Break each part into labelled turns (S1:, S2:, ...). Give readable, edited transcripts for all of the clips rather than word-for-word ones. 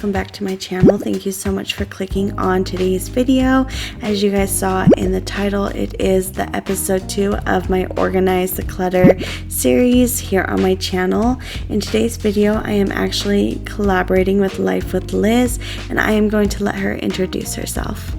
S1: welcome back to my channel. Thank you so much for clicking on today's video. As you guys saw in the title, it is the episode 2 of my Organize the Clutter series here on my channel. In today's video, I am actually collaborating with Life with Liz, and I am going to let her introduce herself.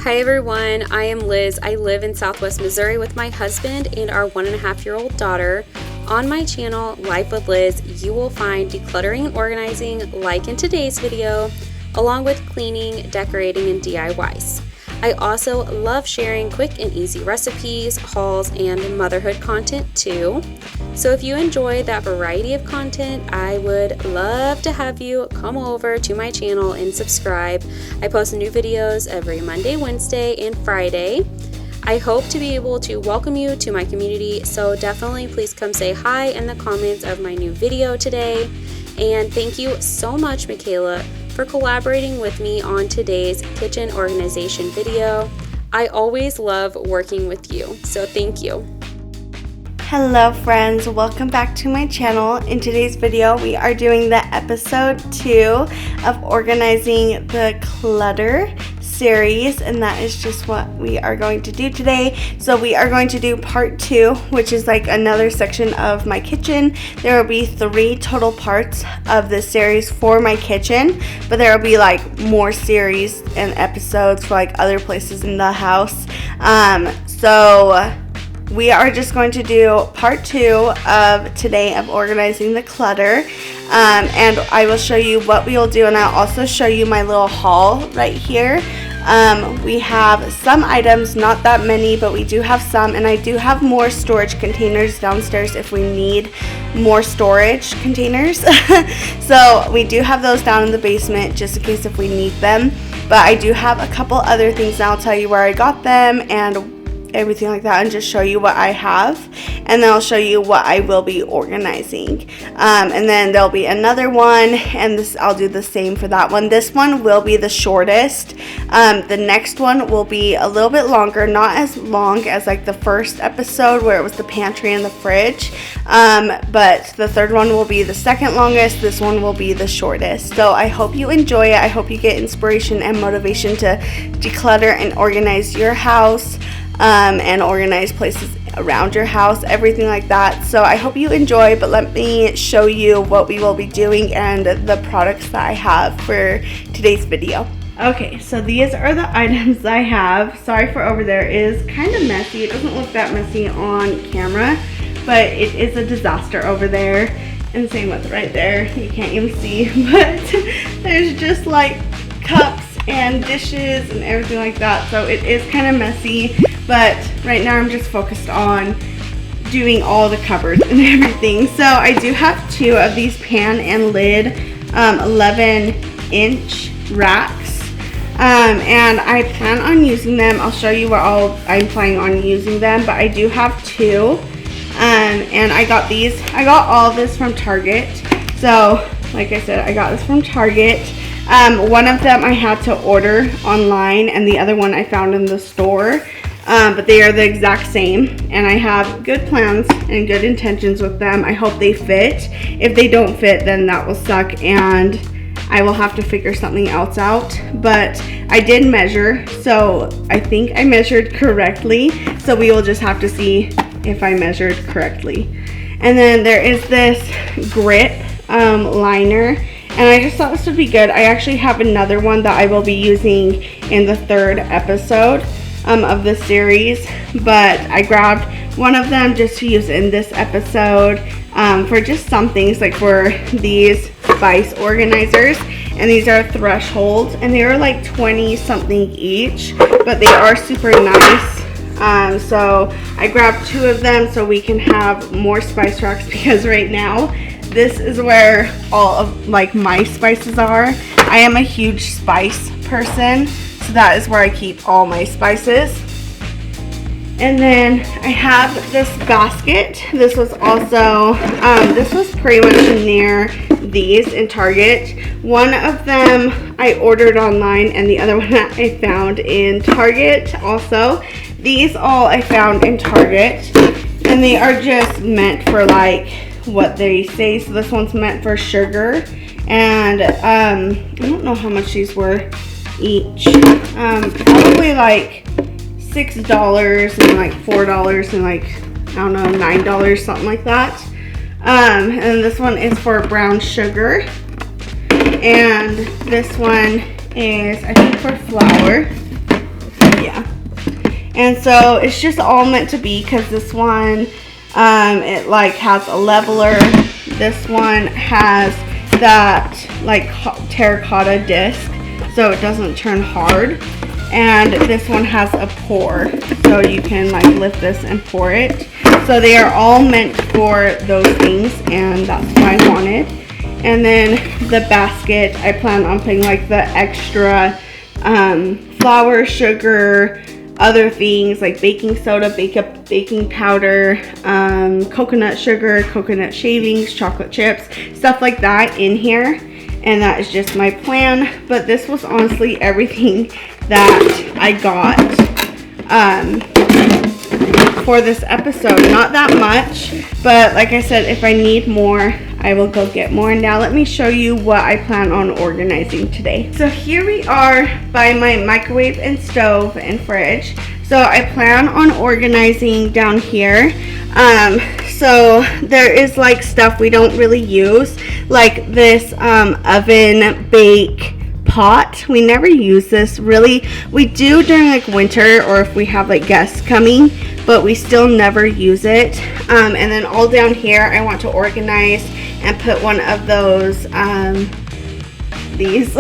S2: Hi everyone, I am Liz. I live in Southwest Missouri with my husband and our 1.5-year-old daughter. On my channel, Life with Liz, you will find decluttering and organizing like in today's video, along with cleaning, decorating, and DIYs. I also love sharing quick and easy recipes, hauls, and motherhood content too. So if you enjoy that variety of content, I would love to have you come over to my channel and subscribe. I post new videos every Monday, Wednesday, and Friday. I hope to be able to welcome you to my community, so definitely please come say hi in the comments of my new video today. And thank you so much, Michaela, for collaborating with me on today's kitchen organization video. I always love working with you, so thank you.
S1: Hello friends, welcome back to my channel. In today's video, we are doing the episode 2 of Organizing the Clutter series, and that is just what we are going to do today. So we are going to do part 2, which is like another section of my kitchen. There will be 3 total parts of this series for my kitchen, but there will be like more series and episodes for like other places in the house. So we are just going to do part 2 of today of Organizing the Clutter, and I will show you what we will do, and I'll also show you my little haul right here. We have some items, not that many, but we do have some, and I do have more storage containers downstairs if we need more storage containers. So we do have those down in the basement just in case if we need them, but I do have a couple other things, and I'll tell you where I got them and everything like that, and just show you what I have, and then I'll show you what I will be organizing, and then there'll be another one, and this I'll do the same for that one. This one will be the shortest. The next one will be a little bit longer, not as long as like the first episode where it was the pantry and the fridge, but the third one will be the second longest. This one will be the shortest. So I hope you enjoy it. I hope you get inspiration and motivation to declutter and organize your house, and organize places around your house, everything like that. So I hope you enjoy, but let me show you what we will be doing and the products that I have for today's video. Okay, so these are the items I have. Sorry for over there, it is kind of messy. It doesn't look that messy on camera, but it is a disaster over there. And same with right there, you can't even see, but there's just like cups and dishes and everything like that, so it is kind of messy, but right now I'm just focused on doing all the cupboards and everything. So I do have 2 of these pan and lid 11-inch racks, and I plan on using them. I'll show you what I'm planning on using them, but I do have 2, and I got all of this from Target. So like I said, I got this from Target. One of them I had to order online, and the other one I found in the store, but they are the exact same, and I have good plans and good intentions with them. I hope they fit. If they don't fit, then that will suck, and I will have to figure something else out. But I did measure, so I think I measured correctly, so we will just have to see if I measured correctly. And then there is this grip liner, and I just thought this would be good. I actually have another one that I will be using in the 3rd episode of this series, but I grabbed one of them just to use in this episode for just some things, like for these spice organizers, and these are thresholds, and they are like 20 something each, but they are super nice. So I grabbed 2 of them so we can have more spice racks, because right now this is where all of like my spices are. I am a huge spice person, so that is where I keep all my spices. And then I have this basket. This was also, this was pretty much near these in Target. One of them I ordered online, and the other one I found in Target also. These all I found in Target, and they are just meant for like what they say. So this one's meant for sugar, and I don't know how much these were each. Probably like $6 and like $4 and like, I don't know, $9, something like that. And this one is for brown sugar, and this one is, I think, for flour. Yeah. And so it's just all meant to be, because this one, it like has a leveler. This one has that like terracotta disc, so it doesn't turn hard. And this one has a pour, so you can like lift this and pour it. So they are all meant for those things, and that's what I wanted. And then the basket, I plan on putting like the extra flour, sugar, other things like baking soda, baking powder, coconut sugar, coconut shavings, chocolate chips, stuff like that in here. And that is just my plan. But this was honestly everything that I got for this episode. Not that much, but like I said, if I need more, I will go get more. Now let me show you what I plan on organizing today. So here we are by my microwave and stove and fridge. So I plan on organizing down here. So there is like stuff we don't really use, like this oven bake pot. We never use this really. We do during like winter, or if we have like guests coming, but we still never use it. And then all down here I want to organize and put one of those these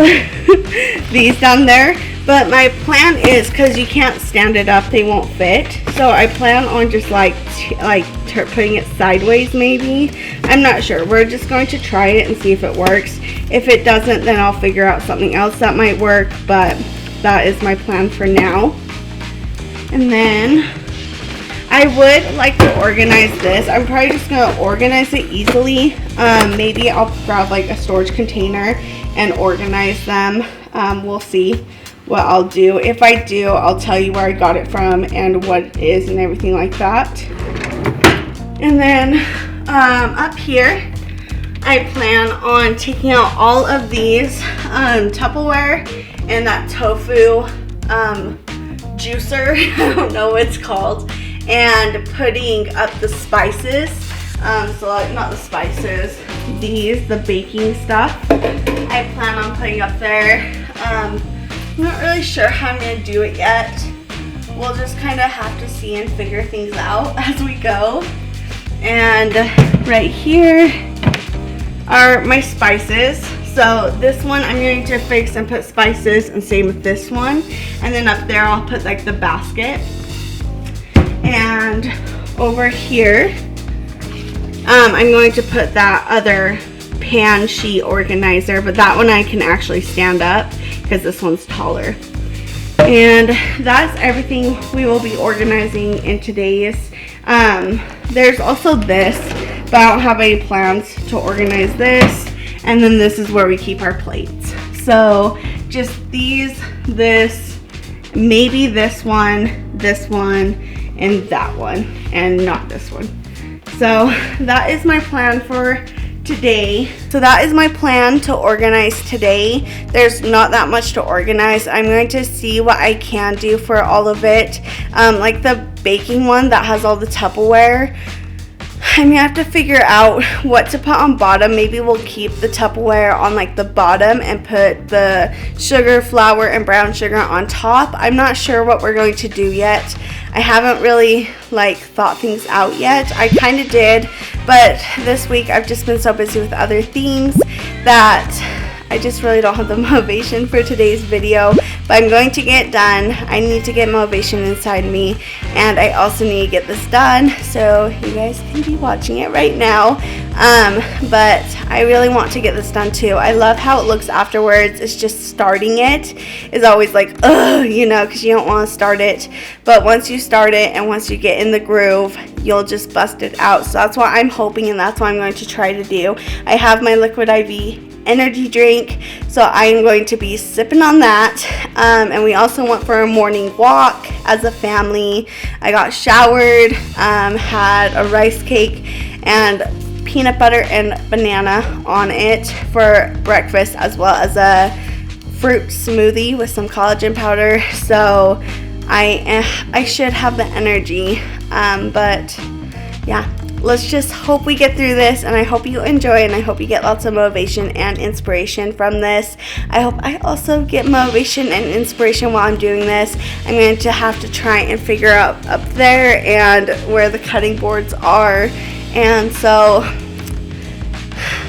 S1: these down there. But my plan is, because you can't stand it up, they won't fit, so I plan on just putting it sideways maybe. I'm not sure. We're just going to try it and see if it works. If it doesn't, then I'll figure out something else that might work, but that is my plan for now. And then I would like to organize this. I'm probably just going to organize it easily. Maybe I'll grab like a storage container and organize them. We'll see what I'll do. If I do, I'll tell you where I got it from and what it is and everything like that. And then up here, I plan on taking out all of these Tupperware and that tofu juicer, I don't know what it's called, and putting up the spices. So like, not the spices, the baking stuff I plan on putting up there. I'm not really sure how I'm going to do it yet. We'll just kind of have to see and figure things out as we go. And right here are my spices. So this one I'm going to fix and put spices, and same with this one. And then up there I'll put like the basket. And over here I'm going to put that other pan sheet organizer, but that one I can actually stand up because this one's taller. And that's everything we will be organizing in today's. There's also this, but I don't have any plans to organize this. And then this is where we keep our plates. So just these, this, maybe this one, and that one, and not this one. So that is my plan for today. So that is my plan to organize today. There's not that much to organize. I'm going to see what I can do for all of it. Like the baking one that has all the Tupperware, I'm gonna have to figure out what to put on bottom. Maybe we'll keep the Tupperware on like the bottom and put the sugar, flour, and brown sugar on top. I'm not sure what we're going to do yet. I haven't really like thought things out yet. I kind of did, but this week I've just been so busy with other things that I just really don't have the motivation for today's video, but I'm going to get it done. I need to get motivation inside me, and I also need to get this done, so you guys can be watching it right now. But I really want to get this done too. I love how it looks afterwards. It's just starting it is always like, ugh, you know, because you don't want to start it. But once you start it and once you get in the groove, you'll just bust it out. So that's what I'm hoping, and that's what I'm going to try to do. I have my Liquid IV energy drink, so I am going to be sipping on that. And we also went for a morning walk as a family. I got showered, had a rice cake and peanut butter and banana on it for breakfast, as well as a fruit smoothie with some collagen powder. So I should have the energy, but yeah, let's just hope we get through this, and I hope you enjoy, and I hope you get lots of motivation and inspiration from this. I hope I also get motivation and inspiration while I'm doing this. I'm going to have to try and figure out up there and where the cutting boards are, and so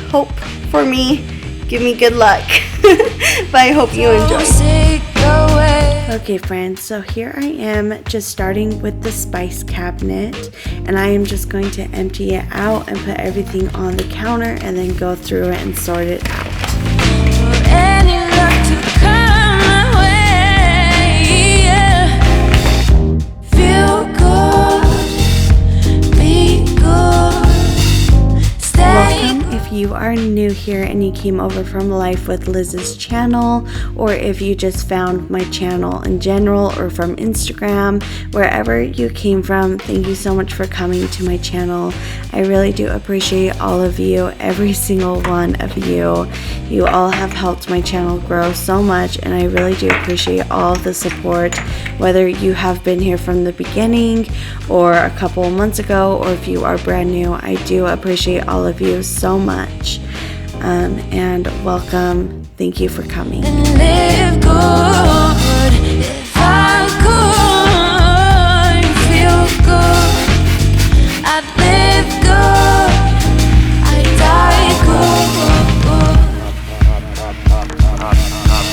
S1: hope for me, give me good luck. But I hope you enjoy. Okay friends, so here I am just starting with the spice cabinet, and I am just going to empty it out and put everything on the counter and then go through it and sort it out. If you are new here and you came over from Life with Liz's channel, or if you just found my channel in general or from Instagram, wherever you came from, thank you so much for coming to my channel. I really do appreciate all of you, every single one of you. You all have helped my channel grow so much, and I really do appreciate all of the support, whether you have been here from the beginning or a couple months ago, or if you are brand new. I do appreciate all of you so much. And welcome. Thank you for coming. Live good. If I could feel good, I'd live good. I'd die good.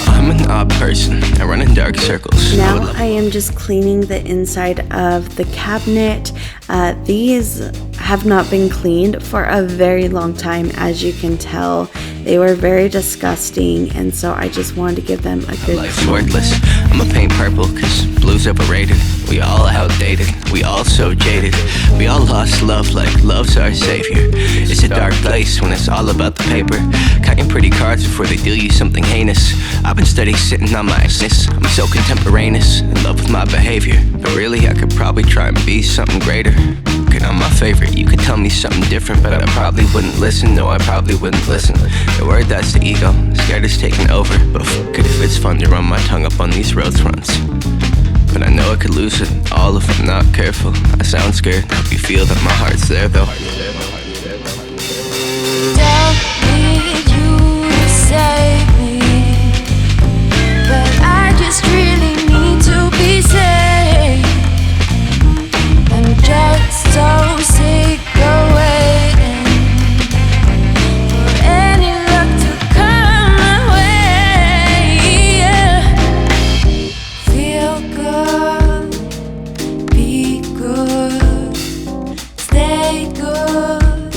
S1: I'm an odd person. I run in dark circles. Now I am just cleaning the inside of the cabinet. These have not been cleaned for a very long time, as you can tell. They were very disgusting, and so I just wanted to give them a good life's worthless. I'ma paint purple cause blue's overrated. We all outdated, we all so jaded. We all lost love like love's our savior. It's a dark place when it's all about the paper. Cutting pretty cards before they deal you something heinous. I've been studying sitting on my sis. I'm so contemporaneous, in love with my behavior. But really I could probably try and be something greater. Working on my favorite, you could tell me something different, but I probably wouldn't listen. No, I probably wouldn't listen. The word, that's the ego, scared is taking over. But fuck it if it's fun to run my tongue up on these road fronts. But I know I could lose it all if I'm not careful. I sound scared, hope you feel that my heart's there though. Don't need you to save me, but I just really need to be saved. I'm just so sick of waiting for any luck to come my way. Yeah. Feel good, be good, stay good,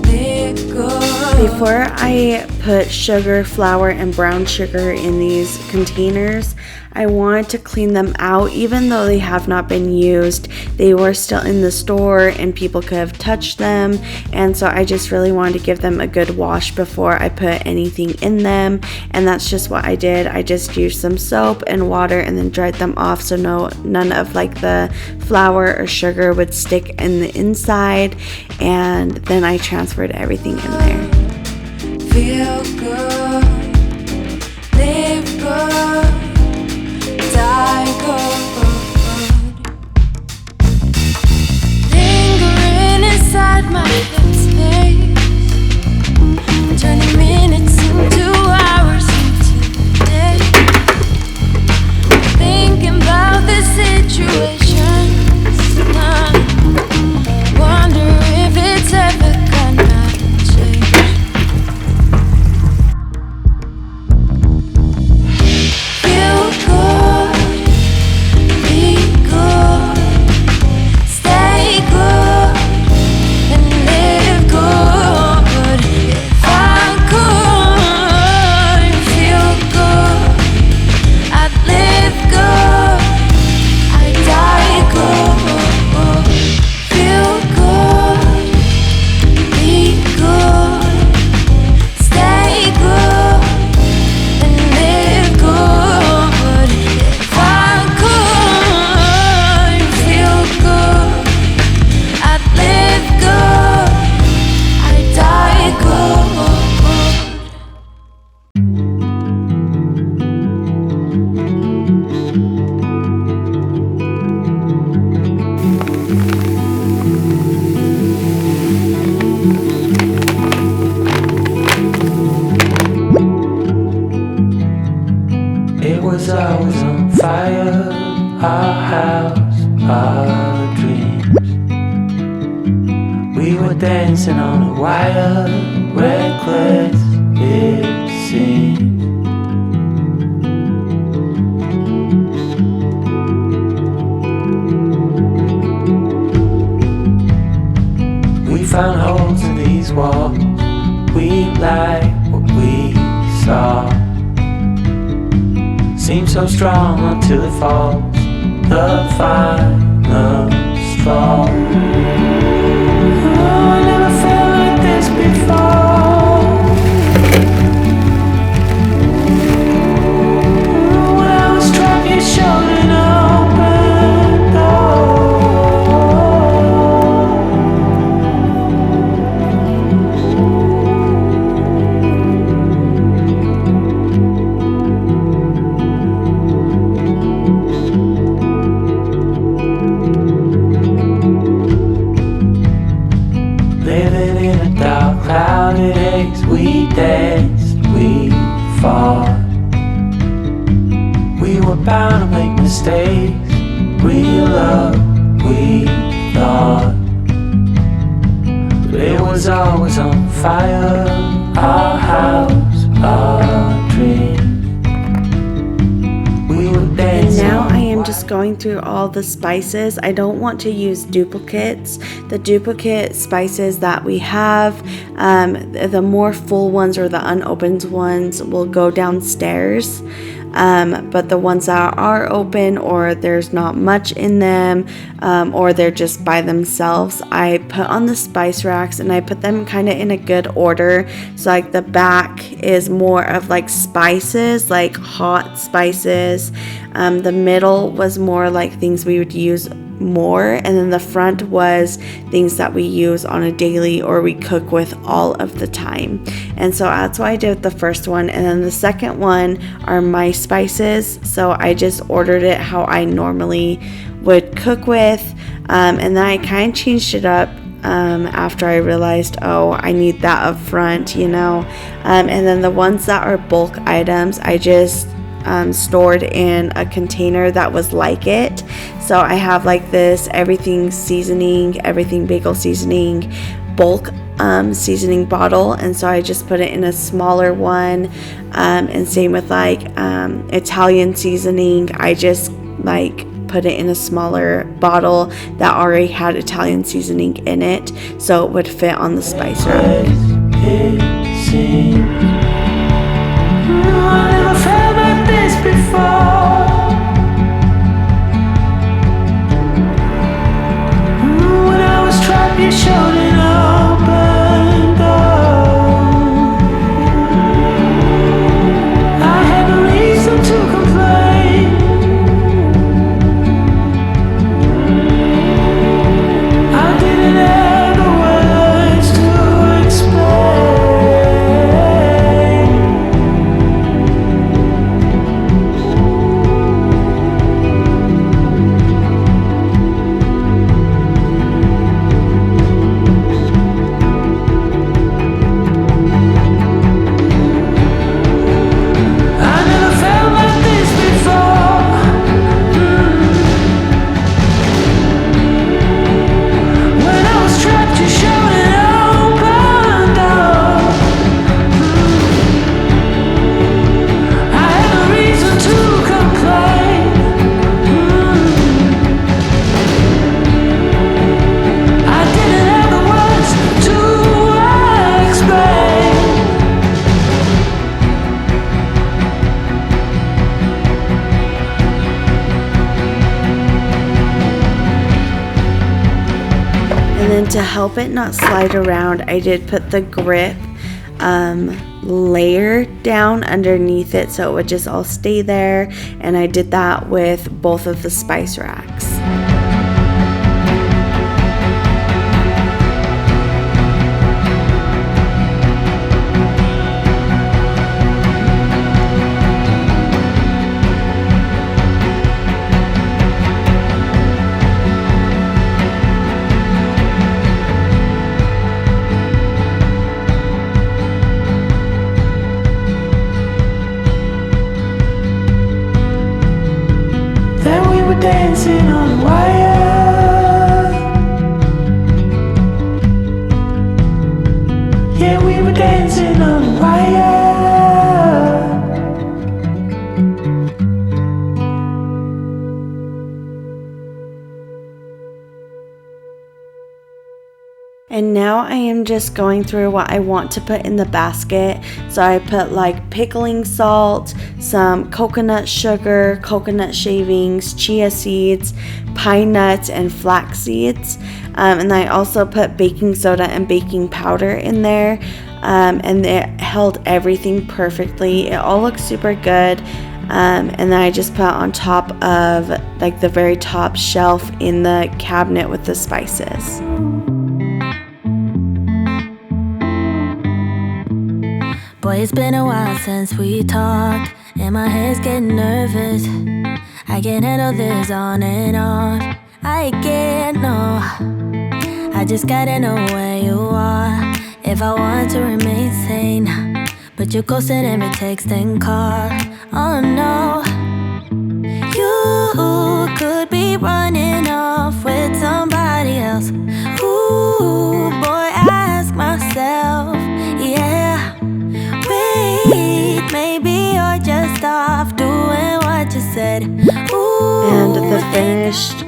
S1: live good. Before I put sugar, flour, and brown sugar in these containers, I wanted to clean them out. Even though they have not been used, they were still in the store and people could have touched them, and so I just really wanted to give them a good wash before I put anything in them, and that's just what I did. I just used some soap and water and then dried them off so none of like the flour or sugar would stick in the inside, and then I transferred everything in there. Feel good, live good, die good. Lingering inside my headspace, turning minutes into hours into days. Thinking about the situations, wonder if it's ever gonna change. Feel good, be good, stay good, and live
S3: dancing on a wire, reckless it seems. We found holes in these walls, we like what we saw. Seems so strong until it falls, the final straw. Oh, I never felt like this before. When I was trapped, you showed an open door. Living in a dark, clouded haze, we danced, we fought. We were bound to make mistakes, real love, we thought. But it was always on fire, our house, our dream. We were
S1: And
S3: dancing.
S1: now I am just going through all the spices. I don't want to use duplicates. The duplicate spices that we have, the more full ones or the unopened ones will go downstairs. But the ones that are open or there's not much in them, or they're just by themselves, I put on the spice racks and I put them kind of in a good order. So like the back is more of like spices, like hot spices. The middle was more like things we would use more, and then the front was things that we use on a daily or we cook with all of the time. And so that's what I did with the first one. And then the second one are my spices, so I just ordered it how I normally would cook with, and then I kind of changed it up after I realized, oh, I need that up front, you know. And then the ones that are bulk items, I just stored in a container that was like it. So I have like this everything seasoning, everything bagel seasoning bulk seasoning bottle, and so I just put it in a smaller one, and same with like Italian seasoning, I just like put it in a smaller bottle that already had Italian seasoning in it, so it would fit on the spice rack.
S3: I never felt like this before. When I was trapped, you showed an open door. I had no reason to complain. I didn't have the words to explain.
S1: To help it not slide around, I did put the grip layer down underneath it so it would just all stay there, and I did that with both of the spice racks.
S3: Dancing on a wire.
S1: I am just going through what I want to put in the basket. So I put like pickling salt, some coconut sugar, coconut shavings, chia seeds, pine nuts, and flax seeds. And I also put baking soda and baking powder in there. And it held everything perfectly. It all looks super good. And then I just put on top of like the very top shelf in the cabinet with the spices.
S4: Boy, it's been a while since we talked, and my head's getting nervous. I can't handle this on and off. I can't, no. I just gotta know where you are if I want to remain sane. But you're ghosting every text and call. Oh no, you could be running off with somebody else. Ooh, boy, I ask myself, yeah. Wait, maybe you're just off doing what you said. Ooh,
S1: and the finished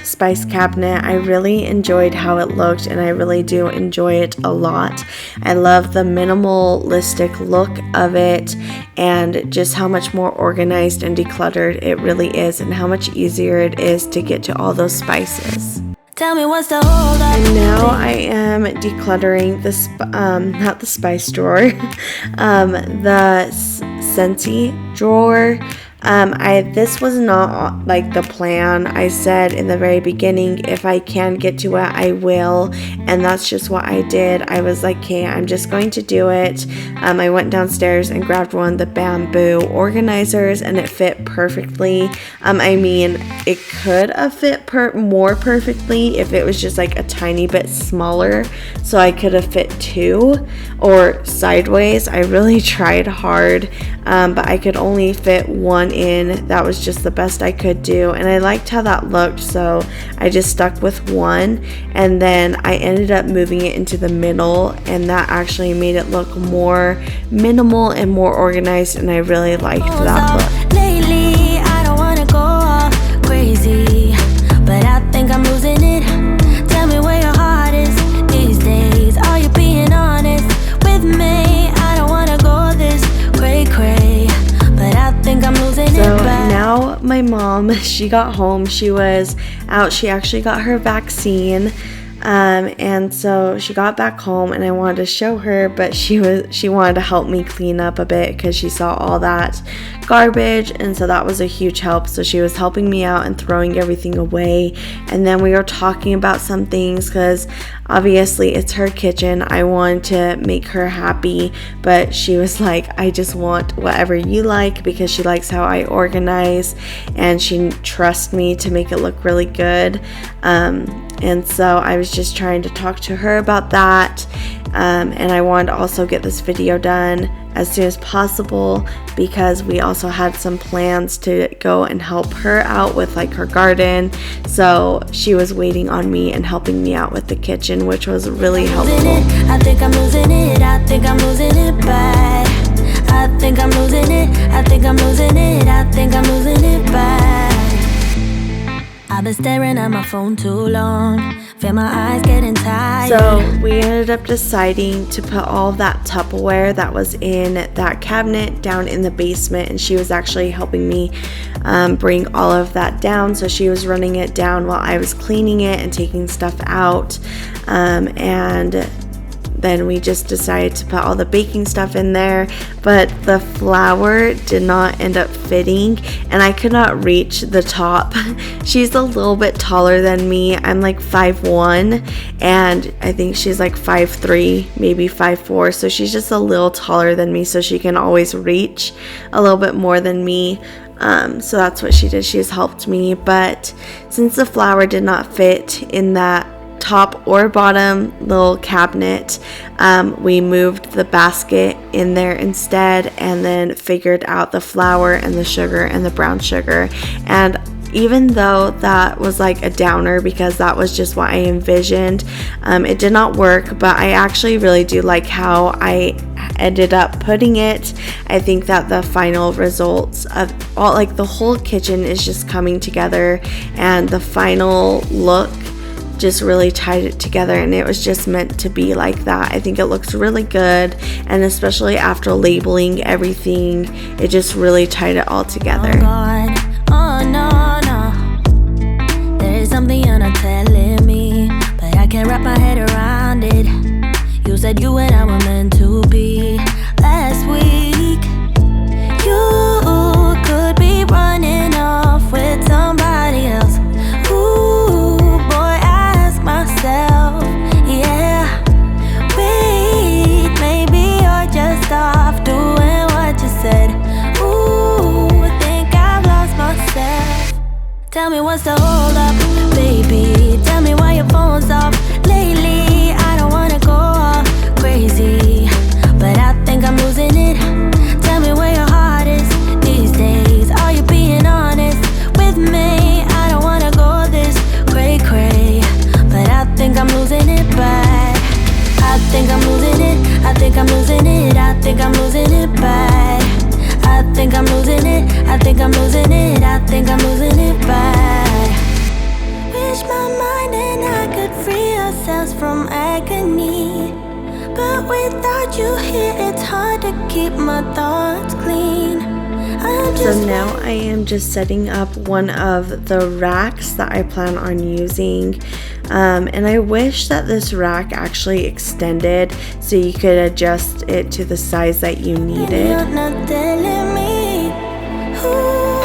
S1: spice cabinet, I really enjoyed how it looked, and I really do enjoy it a lot. I love the minimalistic look of it and just how much more organized and decluttered it really is, and how much easier it is to get to all those spices.
S4: tell me what's the hold up.
S1: And now I am decluttering not the spice drawer, the Scentsy drawer. This was not like the plan. I said in the very beginning, if I can get to it, I will. And that's just what I did. I was like, okay, I'm just going to do it. I went downstairs and grabbed one of the bamboo organizers, and it fit perfectly. I mean, it could have fit more perfectly if it was just like a tiny bit smaller. So I could have fit two, or sideways. I really tried hard, but I could only fit one in. That was just the best I could do, and I liked how that looked, so I just stuck with one. And then I ended up moving it into the middle, and that actually made it look more minimal and more organized, and I really liked that look.
S4: Lately, I don't wanna go all crazy, but I think I'm losing it. Tell me where your heart is these days. Are you being honest with me? I don't wanna go this cray-cray, but I think I'm losing it.
S1: So now my mom, she got home. She was out. She actually got her vaccine. And so she got back home, and I wanted to show her, but she wanted to help me clean up a bit because she saw all that garbage, and so that was a huge help. So she was helping me out and throwing everything away, and then we were talking about some things because obviously it's her kitchen. I wanted to make her happy, but she was like, I just want whatever you like, because she likes how I organize and she trusts me to make it look really good. And so I was just trying to talk to her about that. And I wanted to also get this video done as soon as possible because we also had some plans to go and help her out with like her garden. So she was waiting on me and helping me out with the kitchen, which was really helpful.
S4: I think I'm losing it. I think I'm losing it bad. I think I'm losing it. I think I'm losing it. I think I'm losing it bad. I've been staring at my phone too long. Feel my eyes getting tired.
S1: So we ended up deciding to put all of that Tupperware that was in that cabinet down in the basement, and she was actually helping me bring all of that down. So she was running it down while I was cleaning it and taking stuff out, and then we just decided to put all the baking stuff in there, but the flour did not end up fitting, and I could not reach the top. She's a little bit taller than me. I'm like 5'1", and I think she's like 5'3", maybe 5'4", so she's just a little taller than me, so she can always reach a little bit more than me. So that's what she did. She has helped me, but since the flour did not fit in that top or bottom little cabinet, we moved the basket in there instead, and then figured out the flour and the sugar and the brown sugar. And even though that was like a downer because that was just what I envisioned, it did not work, but I actually really do like how I ended up putting it. I think that the final results of all, like the whole kitchen is just coming together, and the final look just really tied it together, and it was just meant to be like that. I think it looks really good, and especially after labeling everything, it just really tied it all together.
S4: Oh God, oh no, no. There is something you're not telling me, but I can't wrap my head around it. You said you and I were meant to be last week. You could be running off with somebody else. Ooh, boy, I ask myself, yeah. Wait, maybe you're just off doing what you said. Ooh, think I've lost myself. Tell me what's the hold up, baby. Tell me why your phone's off lately. I don't wanna go all crazy, but I think I'm losing it. Tell me where your heart is these days. Are you being honest with me? I don't wanna go this cray-cray, but I think I'm losing it bad. I think I'm losing it. I think I'm losing it. I think I'm losing it bad. I think I'm losing it. I think I'm losing it. I think I'm losing it bad. Wish my mind and I could free ourselves from agony, but without you here, it's hard to keep my thoughts clean.
S1: So now I am just setting up one of the racks that I plan on using. And I wish that this rack actually extended so you could adjust it to the size that you needed.
S4: You're not telling me. Ooh.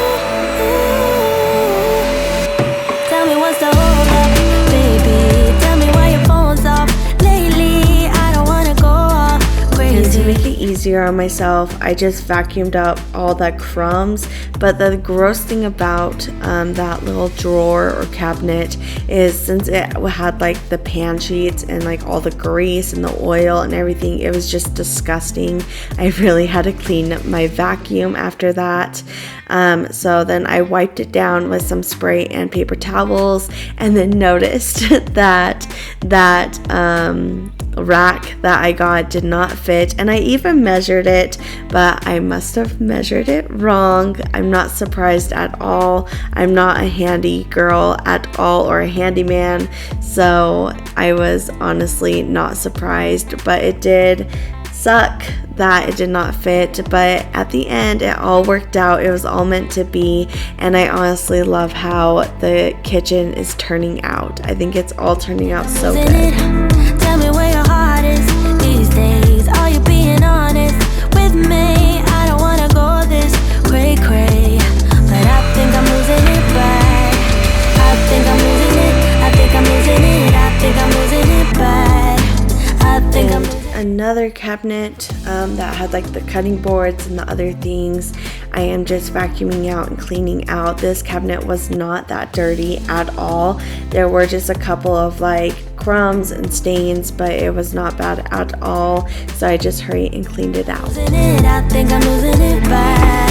S4: Tell me what's the hold up, baby. Tell me why your phone's off lately. I don't wanna go all
S1: And to
S4: crazy.
S1: make it easier on myself, I just vacuumed up all the crumbs. But the gross thing about that little drawer or cabinet is, since it had like the pan sheets and like all the grease and the oil and everything, it was just disgusting. I really had to clean my vacuum after that. So then I wiped it down with some spray and paper towels, and then noticed that rack that I got did not fit, and I even measured it, but I must have measured it wrong. I'm not surprised at all. I'm not a handy girl at all, or a handyman, so I was honestly not surprised, but it did suck that it did not fit. But at the end, it all worked out. It was all meant to be, and I honestly love how the kitchen is turning out. I think it's all turning out so
S4: Losing
S1: good.
S4: it. Tell me where your heart is these days. Are you being honest with me? I don't wanna go this cray-cray, but I think I'm losing it bad. I think I'm losing it. I think I'm losing it. I think I'm losing it bad. I think I'm losing it.
S1: Another cabinet that had like the cutting boards and the other things, I am just vacuuming out and cleaning out. This cabinet was not that dirty at all. There were just a couple of like crumbs and stains, but it was not bad at all. So I just hurried and cleaned it out.
S4: Losing it. I think I'm losing it bad.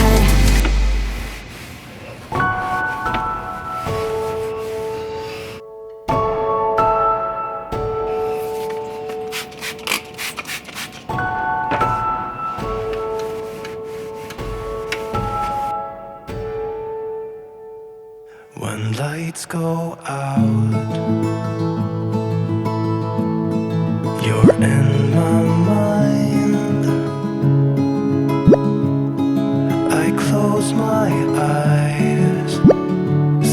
S3: When lights go out, you're in my mind. I close my eyes,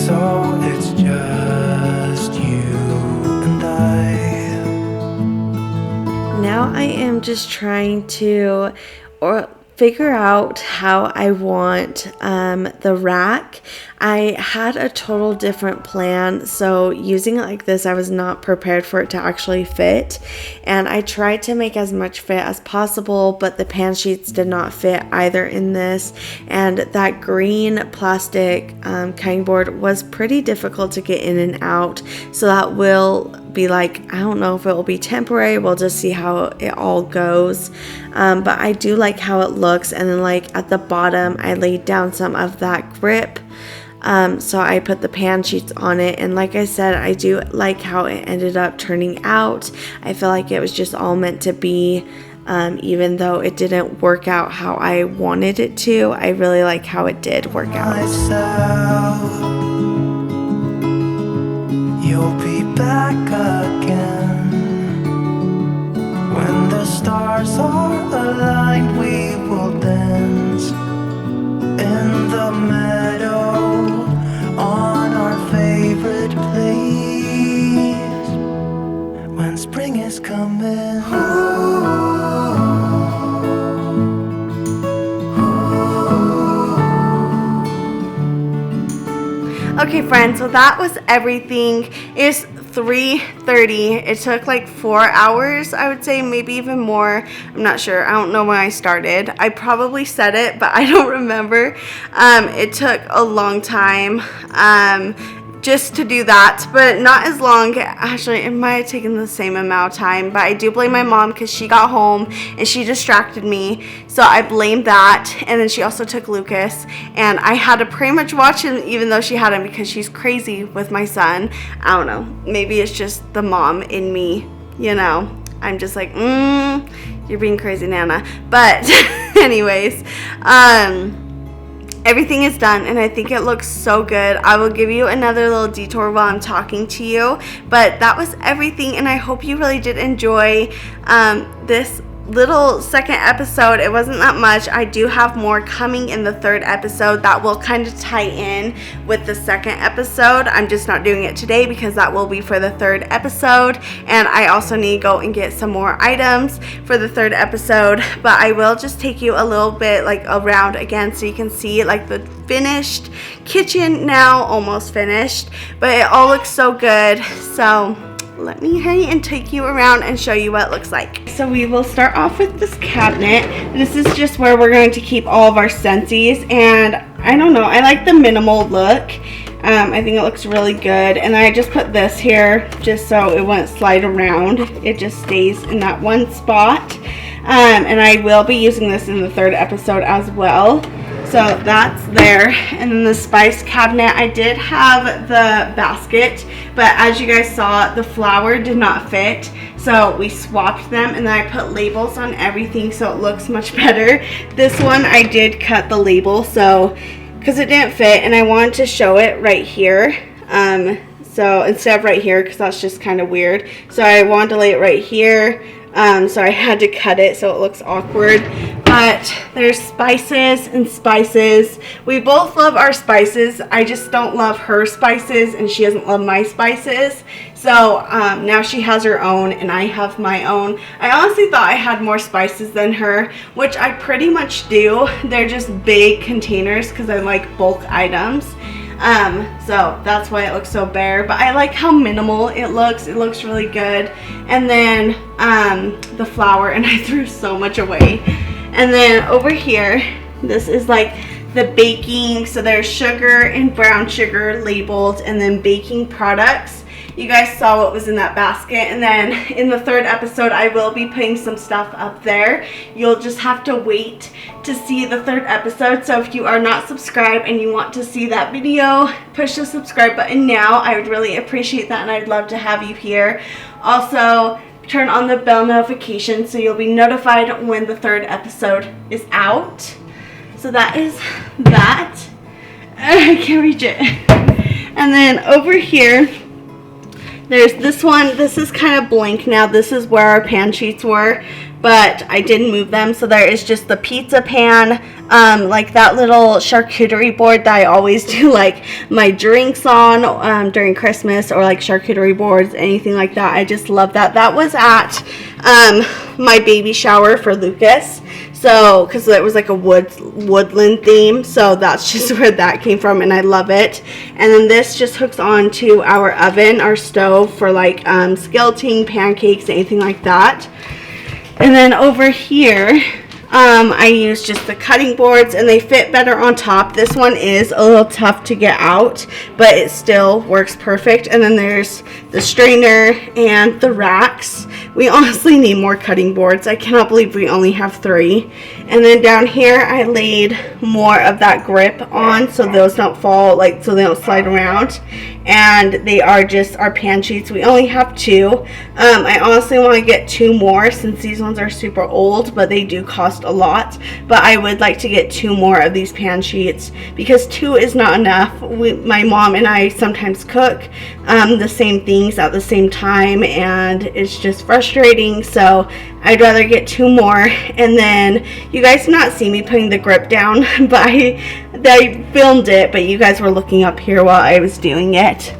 S3: so it's just you and I.
S1: Now I am just trying to figure out how I want the rack. I had a total different plan, so using it like this, I was not prepared for it to actually fit, and I tried to make as much fit as possible, but the pan sheets did not fit either in this, and that green plastic cutting board was pretty difficult to get in and out, so that will be like, I don't know if it will be temporary. We'll just see how it all goes, but I do like how it looks. And then like at the bottom, I laid down some of that grip, so I put the pan sheets on it, and like I said, I do like how it ended up turning out. I feel like it was just all meant to be, even though it didn't work out how I wanted it to. I really like how it did work out.
S3: Myself, you you'll be back again. When the stars are aligned, we will dance in the meadow on our favorite place. When spring is coming,
S1: Okay, friends, so that was everything. It's 3:30. It took like 4 hours, I would say, maybe even more. I'm not sure. I don't know when I started. I probably said it, but I don't remember. It took a long time just to do that, but not as long. Actually, it might have taken the same amount of time, but I do blame my mom because she got home and she distracted me, so I blame that. And then she also took Lucas, and I had to pretty much watch him even though she had him because she's crazy with my son. I don't know, maybe it's just the mom in me, you know. I'm just like, you're being crazy, Nana. But anyways, everything is done, and I think it looks so good. I will give you another little detour while I'm talking to you, but that was everything, and I hope you really did enjoy this little second episode. It wasn't that much. I do have more coming in the third episode that will kind of tie in with the second episode. I'm just not doing it today because that will be for the third episode, and I also need to go and get some more items for the third episode. But I will just take you a little bit like around again so you can see like the finished kitchen now, almost finished, but it all looks so good. So let me hurry and take you around and show you what it looks like. So we will start off with this cabinet. This is just where we're going to keep all of our Scentsys, and I don't know, I like the minimal look. I think it looks really good, and I just put this here just so it won't slide around. It just stays in that one spot, and I will be using this in the third episode as well. So that's there. And then the spice cabinet, I did have the basket, but as you guys saw, the flour did not fit, so we swapped them, and then I put labels on everything so it looks much better. This one I did cut the label so because it didn't fit, and I wanted to show it right here, so instead of right here because that's just kind of weird, so I wanted to lay it right here. So I had to cut it so it looks awkward. But there's spices and spices. We both love our spices. I just don't love her spices, and she doesn't love my spices. So now she has her own and I have my own. I honestly thought I had more spices than her, which I pretty much do. They're just big containers because I like bulk items. So that's why it looks so bare, but I like how minimal it looks. It looks really good. And then the flour, and I threw so much away. And then over here, this is like the baking. So there's sugar and brown sugar labeled, and then baking products. You guys saw what was in that basket. And then in the third episode, I will be putting some stuff up there. You'll just have to wait to see the third episode. So if you are not subscribed and you want to see that video, push the subscribe button now. I would really appreciate that, and I'd love to have you here. Also, turn on the bell notification so you'll be notified when the third episode is out. So that is that. I can't reach it. And then over here, there's this one. This is kind of blank now. This is where our pan sheets were, but I didn't move them. So there is just the pizza pan, like that little charcuterie board that I always do like my drinks on during Christmas, or like charcuterie boards, anything like that. I just love that. That was at my baby shower for Lucas. So, because it was like a woodland theme, so that's just where that came from, and I love it. And then this just hooks on to our oven, our stove, for like skeleton, pancakes, anything like that. And then over here, I use just the cutting boards, and they fit better on top. This one is a little tough to get out, but it still works perfect. And then there's the strainer and the racks. We honestly need more cutting boards. I cannot believe we only have 3. And then down here, I laid more of that grip on so those don't fall, like so they don't slide around. And they are just our pan sheets. We only have 2. I honestly want to get 2 more since these ones are super old, but they do cost a lot, but I would like to get 2 more of these pan sheets because 2 is not enough. My mom and I sometimes cook the same things at the same time, and it's just frustrating, so I'd rather get 2 more. And then you guys did not see me putting the grip down, but I filmed it, but you guys were looking up here while I was doing it.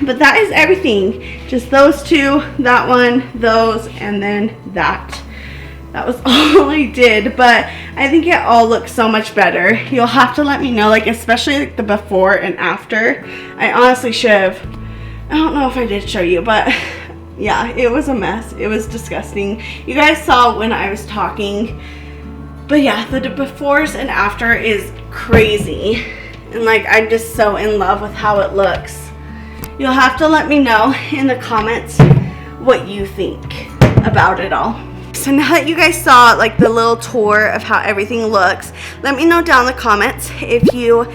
S1: But that is everything. Just those 2, that one, those, and then that. That was all I did, but I think it all looks so much better. You'll have to let me know, like, especially like the before and after. I honestly should have, I don't know if I did show you, but yeah, it was a mess. It was disgusting. You guys saw when I was talking, but yeah, the befores and after is crazy. And like, I'm just so in love with how it looks. You'll have to let me know in the comments what you think about it all. So now that you guys saw like the little tour of how everything looks, let me know down in the comments if you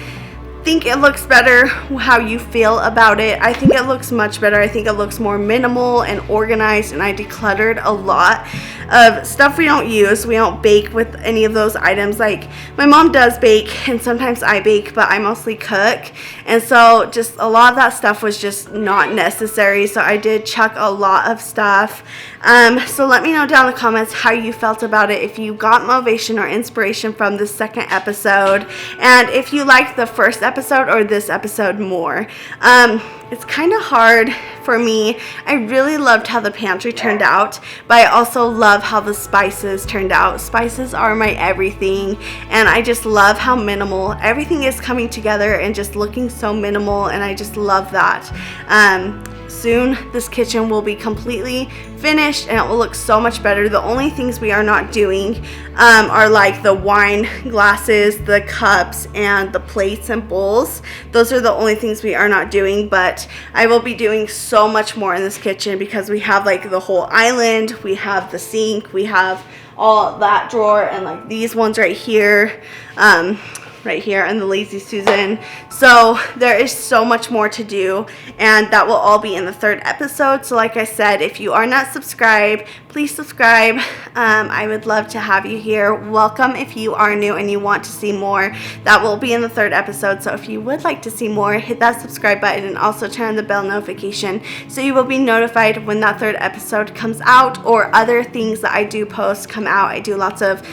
S1: think it looks better, how you feel about it. I think it looks much better. I think it looks more minimal and organized, and I decluttered a lot of stuff we don't use. We don't bake with any of those items. Like, my mom does bake and sometimes I bake, but I mostly cook, and so just a lot of that stuff was just not necessary, so I did chuck a lot of stuff. So let me know down in the comments how you felt about it, if you got motivation or inspiration from the second episode, and if you liked the first episode or this episode more. It's kind of hard for me. I really loved how the pantry turned out, but I also love how the spices turned out. Spices are my everything, and I just love how minimal everything is coming together and just looking so minimal, and I just love that. Soon this kitchen will be completely finished and it will look so much better. The only things we are not doing are like the wine glasses, the cups, and the plates and bowls. Those are the only things we are not doing, but I will be doing so much more in this kitchen because we have like the whole island, we have the sink, we have all that drawer, and like these ones right here, and the Lazy Susan. So there is so much more to do, and that will all be in the third episode. So like I said, if you are not subscribed, please subscribe. I would love to have you here. Welcome if you are new and you want to see more. That will be in the third episode. So if you would like to see more, hit that subscribe button and also turn on the bell notification so you will be notified when that third episode comes out, or other things that I do post come out. I do lots of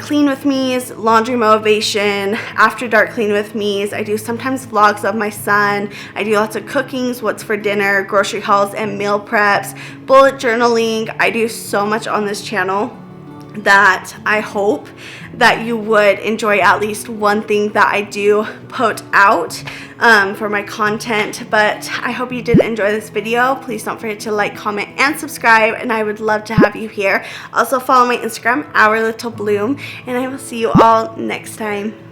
S1: clean with me's, laundry motivation, after dark clean with me's. I do sometimes vlogs of my son. I do lots of cookings, what's for dinner, grocery hauls, and meal preps, bullet journaling. I do so much on this channel that I hope that you would enjoy at least one thing that I do put out for my content. But I hope you did enjoy this video. Please don't forget to like, comment, and subscribe, and I would love to have you here. Also follow my Instagram, Our Little Bloom, and I will see you all next time.